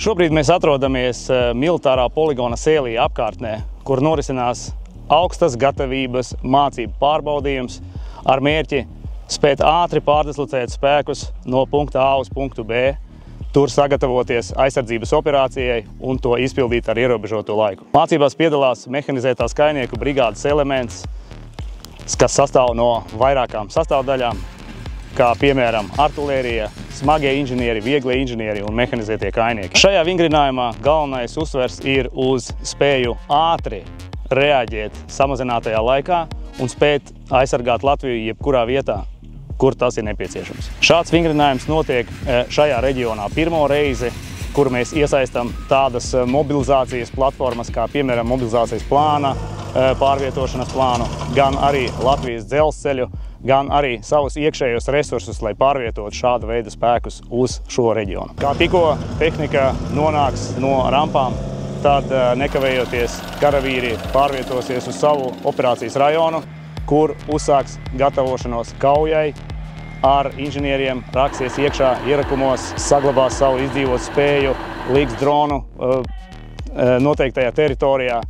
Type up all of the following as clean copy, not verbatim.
Šobrīd mēs atrodamies militārā poligona Sēlī apkārtnē, kur norisinās augstas gatavības mācību pārbaudījums ar mērķi spēt ātri pārdislocēt spēkus no punkta A uz punktu B, tur sagatavoties aizsardzības operācijai un to izpildīt ar ierobežoto laiku. Mācībās piedalās mehanizētās kainieku brigādes elements, kas sastāv no vairākām sastāvdaļām, kā piemēram artilērija, smagie inženieri, vieglie inženieri un mehanizētie kainieki. Šajā vingrinājumā galvenais uzsvers ir uz spēju ātri reaģēt samazinātajā laikā un spēt aizsargāt Latviju jebkurā vietā, kur tas ir nepieciešams. Šāds vingrinājums notiek šajā reģionā pirmo reizi, kur mēs iesaistam tādas mobilizācijas platformas, kā piemēram mobilizācijas plāna, pārvietošanas plānu, gan arī Latvijas dzelzceļu, gan arī savus iekšējos resursus, lai pārvietotu šāda veida spēkus uz šo reģionu. Kā tikko tehnika nonāks no rampām, tad nekavējoties karavīri pārvietosies uz savu operācijas rajonu, kur uzsāks gatavošanos kaujai ar inženieriem, raksies iekšā ierakumos, saglabās savu izdzīvot spēju, liks dronu noteiktajā teritorijā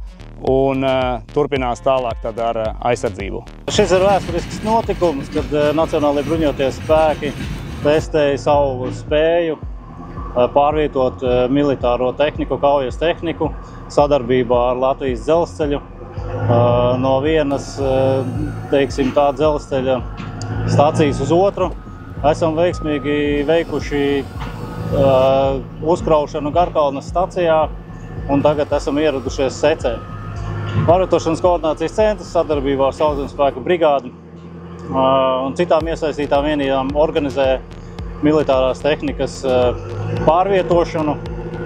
un turpinās tālāk tad ar aizsardzību. Šis ir vēsturisks notikums, kad Nacionālajie bruņotie spēki testēja savu spēju pārvietot militāro tehniku, kaujas tehniku sadarbībā ar Latvijas dzelzceļu. No vienas, teiksim, tā dzelzceļa stācijas uz otru esam veiksmīgi veikuši uzkraušanu Garkalnes stacijā un tagad esam ieradušies Secē. Pārvietošanas koordinācijas centrs sadarbībā ar Sauszemes spēku brigādi un citām iesaistītām vienībām organizē militārās tehnikas pārvietošanu.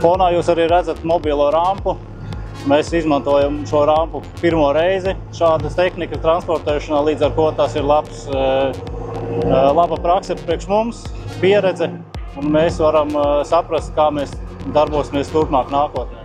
Fonā jūs arī redzat mobilo rampu. Mēs izmantojam šo rampu pirmo reizi šādas tehnikas transportēšanā, līdz ar ko tas ir laba prakse priekš mums, pieredze, un mēs varam saprast, kā mēs darbosimies turpmāk nākotnē.